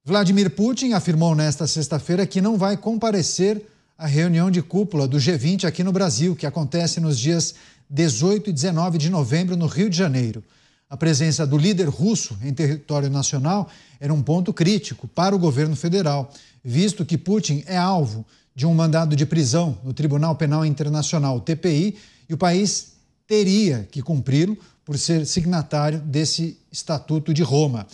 Vladimir Putin afirmou nesta sexta-feira que não vai comparecer à reunião de cúpula do G20 aqui no Brasil, que acontece nos dias 18 e 19 de novembro no Rio de Janeiro. A presença do líder russo em território nacional era um ponto crítico para o governo federal, visto que Putin é alvo de um mandado de prisão no Tribunal Penal Internacional, TPI, e o país teria que cumpri-lo por ser signatário desse Estatuto de Roma.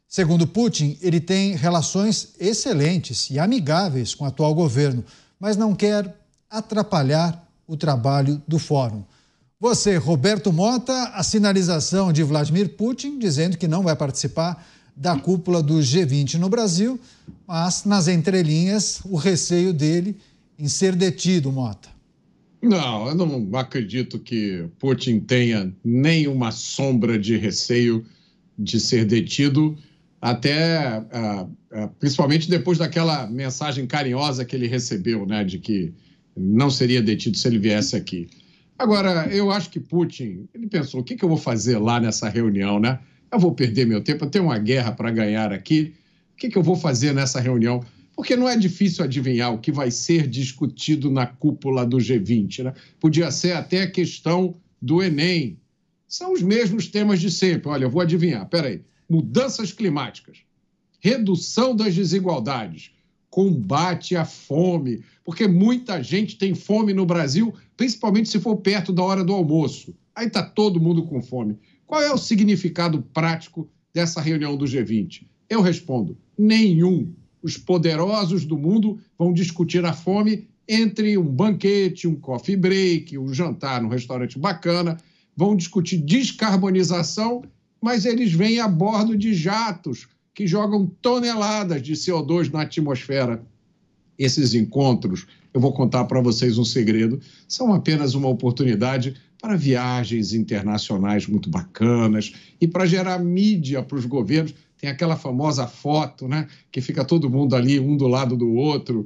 Segundo Putin, ele tem relações excelentes e amigáveis com o atual governo, mas não quer atrapalhar o trabalho do fórum. Você, Roberto Mota, a sinalização de Vladimir Putin dizendo que não vai participar da cúpula do G20 no Brasil, mas nas entrelinhas o receio dele em ser detido, Mota. Não, eu não acredito que Putin tenha nenhuma sombra de receio de ser detido, até principalmente depois daquela mensagem carinhosa que ele recebeu, né, de que não seria detido se ele viesse aqui. Agora, eu acho que Putin, ele pensou, o que eu vou fazer lá nessa reunião, né? Eu vou perder meu tempo, eu tenho uma guerra para ganhar aqui, o que eu vou fazer nessa reunião? Porque não é difícil adivinhar o que vai ser discutido na cúpula do G20, né? Podia ser até a questão do Enem. São os mesmos temas de sempre. Olha, eu vou adivinhar, peraí. Mudanças climáticas, redução das desigualdades, combate à fome, porque muita gente tem fome no Brasil, principalmente se for perto da hora do almoço. Aí está todo mundo com fome. Qual é o significado prático dessa reunião do G20? Eu respondo, nenhum. Os poderosos do mundo vão discutir a fome entre um banquete, um coffee break, um jantar num restaurante bacana, vão discutir descarbonização, mas eles vêm a bordo de jatos que jogam toneladas de CO2 na atmosfera. Esses encontros, eu vou contar para vocês um segredo, são apenas uma oportunidade para viagens internacionais muito bacanas e para gerar mídia para os governos. Tem aquela famosa foto, né, que fica todo mundo ali, um do lado do outro.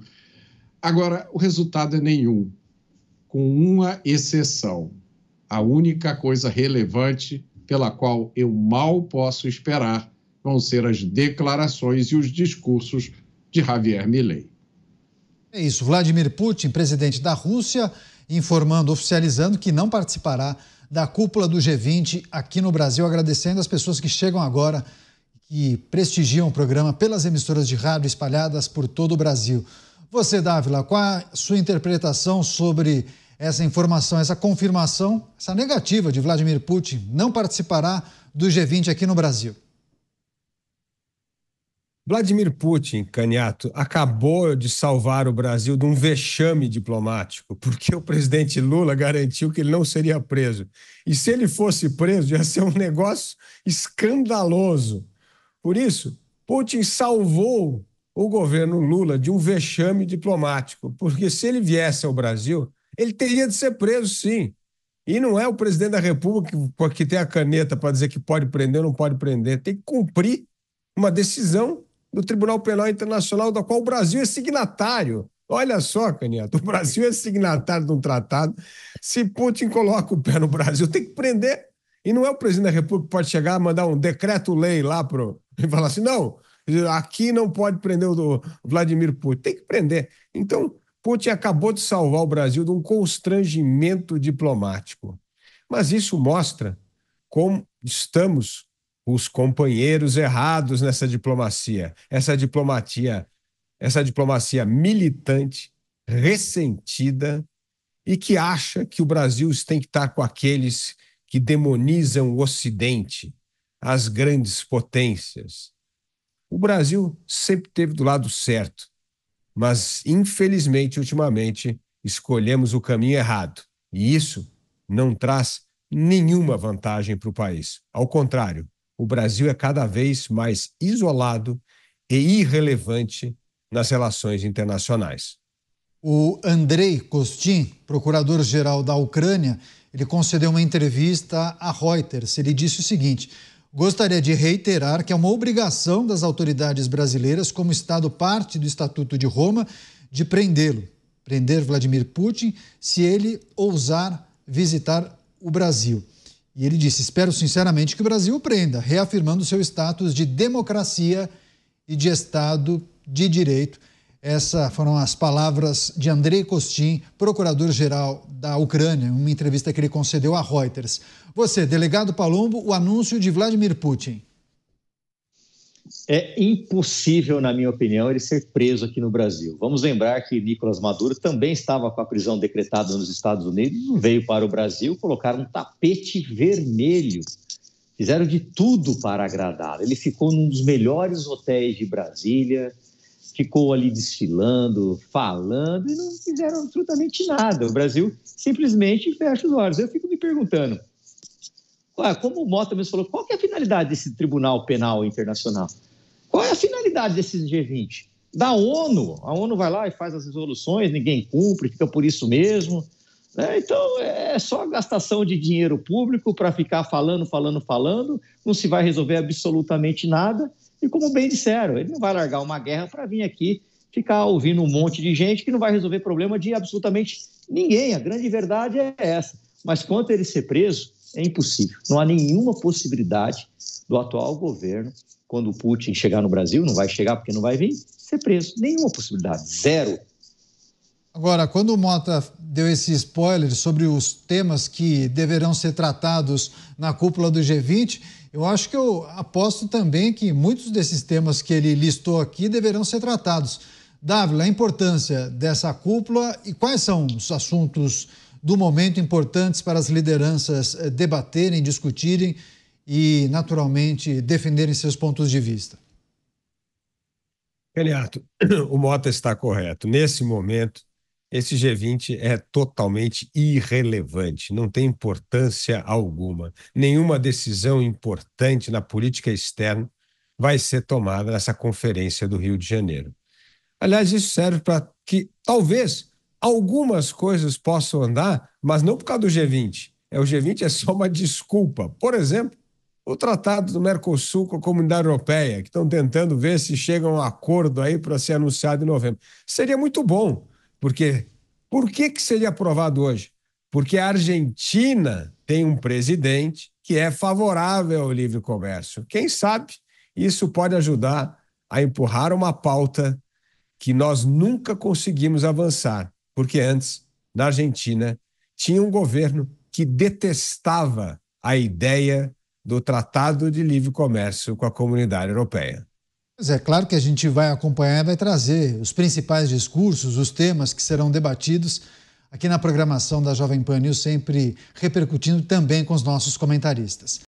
Agora, o resultado é nenhum, com uma exceção. A única coisa relevante pela qual eu mal posso esperar vão ser as declarações e os discursos de Javier Milei. É isso, Vladimir Putin, presidente da Rússia, informando, oficializando que não participará da cúpula do G20 aqui no Brasil, agradecendo as pessoas que chegam agora, que prestigiam o programa pelas emissoras de rádio espalhadas por todo o Brasil. Você, Dávila, qual a sua interpretação sobre essa informação, essa confirmação, essa negativa de Vladimir Putin não participará do G20 aqui no Brasil? Vladimir Putin, Caniato, acabou de salvar o Brasil de um vexame diplomático, porque o presidente Lula garantiu que ele não seria preso. E se ele fosse preso, ia ser um negócio escandaloso. Por isso, Putin salvou o governo Lula de um vexame diplomático, porque se ele viesse ao Brasil, ele teria de ser preso, sim. E não é o presidente da República que tem a caneta para dizer que pode prender ou não pode prender. Tem que cumprir uma decisão do Tribunal Penal Internacional, da qual o Brasil é signatário. Olha só, Caniato, o Brasil é signatário de um tratado. Se Putin coloca o pé no Brasil, tem que prender. E não é o presidente da República que pode chegar e mandar um decreto-lei lá e falar assim, não, aqui não pode prender o Vladimir Putin. Tem que prender. Então, Putin acabou de salvar o Brasil de um constrangimento diplomático. Mas isso mostra como estamos os companheiros errados nessa diplomacia. Essa diplomacia militante, ressentida e que acha que o Brasil tem que estar com aqueles que demonizam o Ocidente, as grandes potências. O Brasil sempre esteve do lado certo, mas, infelizmente, ultimamente, escolhemos o caminho errado. E isso não traz nenhuma vantagem para o país. Ao contrário, o Brasil é cada vez mais isolado e irrelevante nas relações internacionais. O Andrei Kostin, procurador-geral da Ucrânia, ele concedeu uma entrevista à Reuters. Ele disse o seguinte: gostaria de reiterar que é uma obrigação das autoridades brasileiras, como Estado parte do Estatuto de Roma, de prender Vladimir Putin, se ele ousar visitar o Brasil. E ele disse: espero sinceramente que o Brasil o prenda, reafirmando seu status de democracia e de Estado de Direito. Essas foram as palavras de Andrei Kostin, procurador-geral da Ucrânia, em uma entrevista que ele concedeu à Reuters. Você, delegado Palumbo, o anúncio de Vladimir Putin. É impossível, na minha opinião, ele ser preso aqui no Brasil. Vamos lembrar que Nicolás Maduro também estava com a prisão decretada nos Estados Unidos, veio para o Brasil, colocaram um tapete vermelho, fizeram de tudo para agradá-lo. Ele ficou num dos melhores hotéis de Brasília, ficou ali desfilando, falando e não fizeram absolutamente nada. O Brasil simplesmente fecha os olhos. Eu fico me perguntando, como o Mota mesmo falou, qual que é a finalidade desse Tribunal Penal Internacional? Qual é a finalidade desse G20? Da ONU. A ONU vai lá e faz as resoluções, ninguém cumpre, fica por isso mesmo. Então, é só gastação de dinheiro público para ficar falando, não se vai resolver absolutamente nada. E como bem disseram, ele não vai largar uma guerra para vir aqui ficar ouvindo um monte de gente que não vai resolver problema de absolutamente ninguém. A grande verdade é essa. Mas quanto a ele ser preso, é impossível. Não há nenhuma possibilidade do atual governo, quando o Putin chegar no Brasil, não vai chegar porque não vai vir, ser preso. Nenhuma possibilidade. Zero. Agora, quando o Mota deu esse spoiler sobre os temas que deverão ser tratados na cúpula do G20, eu acho que eu aposto também que muitos desses temas que ele listou aqui deverão ser tratados. Dávila, a importância dessa cúpula e quais são os assuntos do momento importantes para as lideranças debaterem, discutirem e, naturalmente, defenderem seus pontos de vista? Caniato, o Mota está correto. Nesse momento, esse G20 é totalmente irrelevante, não tem importância alguma. Nenhuma decisão importante na política externa vai ser tomada nessa conferência do Rio de Janeiro. Aliás, isso serve para que talvez algumas coisas possam andar, mas não por causa do G20. O G20 é só uma desculpa. Por exemplo, o Tratado do Mercosul com a Comunidade Europeia, que estão tentando ver se chega a um acordo aí para ser anunciado em novembro. Seria muito bom. Porque por que seria aprovado hoje? Porque a Argentina tem um presidente que é favorável ao livre comércio. Quem sabe isso pode ajudar a empurrar uma pauta que nós nunca conseguimos avançar, porque antes, na Argentina, tinha um governo que detestava a ideia do Tratado de Livre Comércio com a Comunidade Europeia. Mas é claro que a gente vai acompanhar e vai trazer os principais discursos, os temas que serão debatidos aqui na programação da Jovem Pan News, sempre repercutindo também com os nossos comentaristas.